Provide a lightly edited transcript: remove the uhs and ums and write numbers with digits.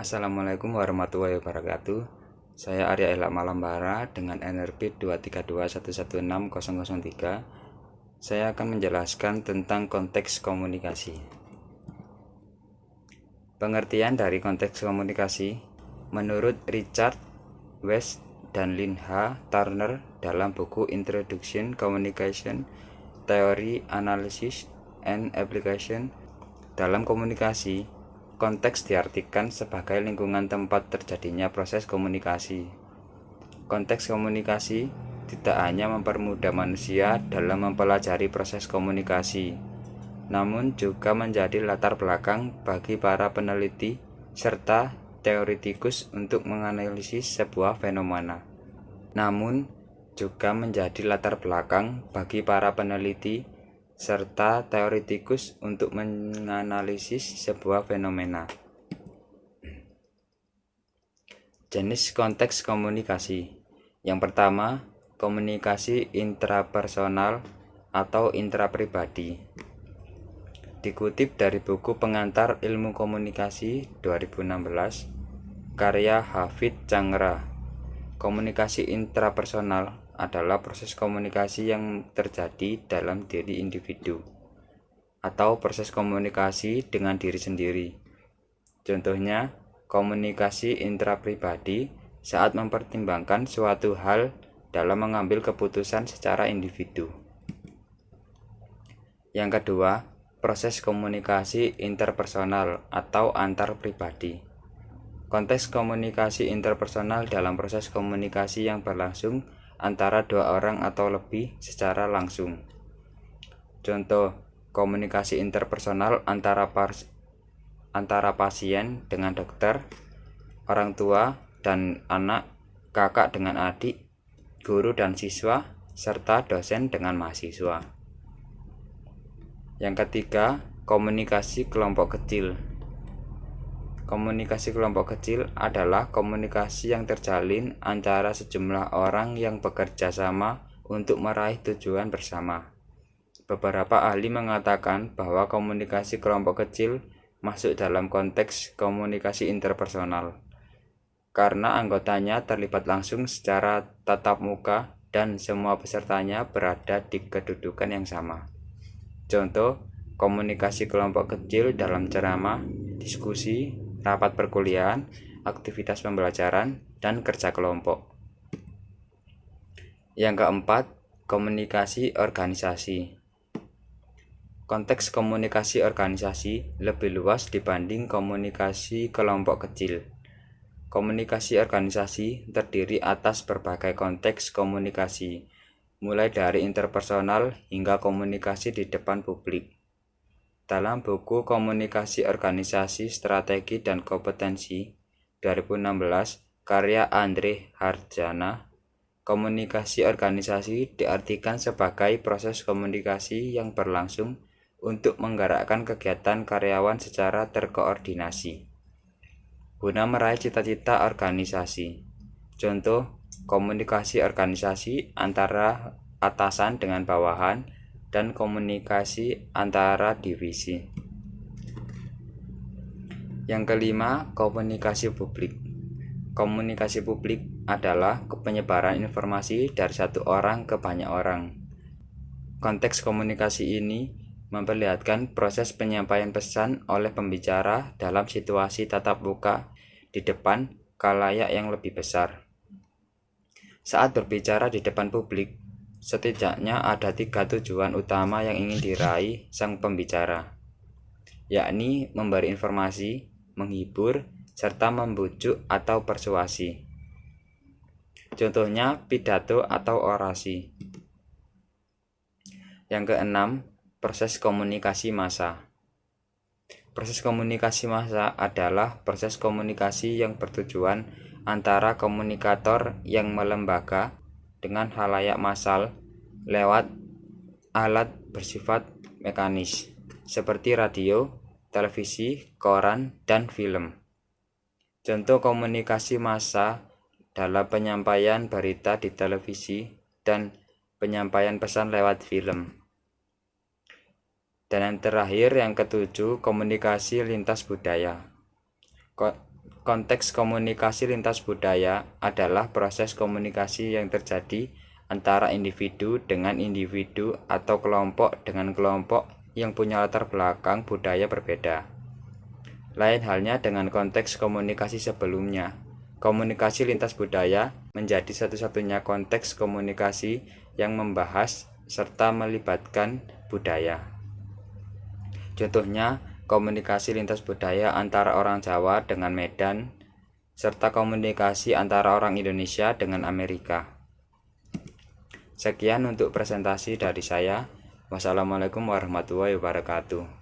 Assalamualaikum warahmatullahi wabarakatuh. Saya Arya Elak Malambara dengan NRP 232116003. Saya akan menjelaskan tentang konteks komunikasi. Pengertian dari konteks komunikasi menurut Richard West dan Lynn H. Turner dalam buku Introduction Communication Theory Analysis and Application. Dalam komunikasi, konteks diartikan sebagai lingkungan tempat terjadinya proses komunikasi. Konteks komunikasi tidak hanya mempermudah manusia dalam mempelajari proses komunikasi, namun juga menjadi latar belakang bagi para peneliti serta teoretikus untuk menganalisis sebuah fenomena. Jenis konteks komunikasi. Yang pertama, komunikasi intrapersonal atau intrapribadi. Dikutip dari buku Pengantar Ilmu Komunikasi 2016, karya Hafid Changra. Komunikasi intrapersonal adalah proses komunikasi yang terjadi dalam diri individu atau proses komunikasi dengan diri sendiri. Contohnya, komunikasi intrapribadi saat mempertimbangkan suatu hal dalam mengambil keputusan secara individu. Yang kedua, proses komunikasi interpersonal atau antar pribadi. Konteks komunikasi interpersonal dalam proses komunikasi yang berlangsung antara dua orang atau lebih secara langsung. Contoh, komunikasi interpersonal antara pasien dengan dokter, orang tua dan anak, kakak dengan adik, guru dan siswa, serta dosen dengan mahasiswa. Yang ketiga, komunikasi kelompok kecil. Komunikasi kelompok kecil adalah komunikasi yang terjalin antara sejumlah orang yang bekerja sama untuk meraih tujuan bersama. Beberapa ahli mengatakan bahwa komunikasi kelompok kecil masuk dalam konteks komunikasi interpersonal karena anggotanya terlibat langsung secara tatap muka dan semua pesertanya berada di kedudukan yang sama. Contoh, komunikasi kelompok kecil dalam ceramah, diskusi, rapat perkuliahan, aktivitas pembelajaran, dan kerja kelompok. Yang keempat, komunikasi organisasi. Konteks komunikasi organisasi lebih luas dibanding komunikasi kelompok kecil. Komunikasi organisasi terdiri atas berbagai konteks komunikasi, mulai dari interpersonal hingga komunikasi di depan publik. Dalam buku Komunikasi Organisasi, Strategi dan Kompetensi 2016, karya Andre Harjana, komunikasi organisasi diartikan sebagai proses komunikasi yang berlangsung untuk menggerakkan kegiatan karyawan secara terkoordinasi guna meraih cita-cita organisasi. Contoh, komunikasi organisasi antara atasan dengan bawahan dan komunikasi antara divisi. Yang kelima, komunikasi publik. Komunikasi publik adalah penyebaran informasi dari satu orang ke banyak orang. Konteks komunikasi ini memperlihatkan proses penyampaian pesan oleh pembicara dalam situasi tatap muka di depan khalayak yang lebih besar. Saat berbicara di depan publik, setidaknya ada 3 tujuan utama yang ingin diraih sang pembicara, yakni memberi informasi, menghibur, serta membujuk atau persuasi. Contohnya pidato atau orasi. Yang keenam, proses komunikasi massa. Proses komunikasi massa adalah proses komunikasi yang bertujuan antara komunikator yang melembaga dengan khalayak massal lewat alat bersifat mekanis seperti radio, televisi, koran, dan film. Contoh komunikasi massa dalam penyampaian berita di televisi dan penyampaian pesan lewat film. Dan yang terakhir, yang ketujuh, komunikasi lintas budaya. Konteks komunikasi lintas budaya adalah proses komunikasi yang terjadi antara individu dengan individu atau kelompok dengan kelompok yang punya latar belakang budaya berbeda. Lain halnya dengan konteks komunikasi sebelumnya. Komunikasi lintas budaya menjadi satu-satunya konteks komunikasi yang membahas serta melibatkan budaya. Contohnya, komunikasi lintas budaya antara orang Jawa dengan Medan, serta komunikasi antara orang Indonesia dengan Amerika. Sekian untuk presentasi dari saya. Wassalamualaikum warahmatullahi wabarakatuh.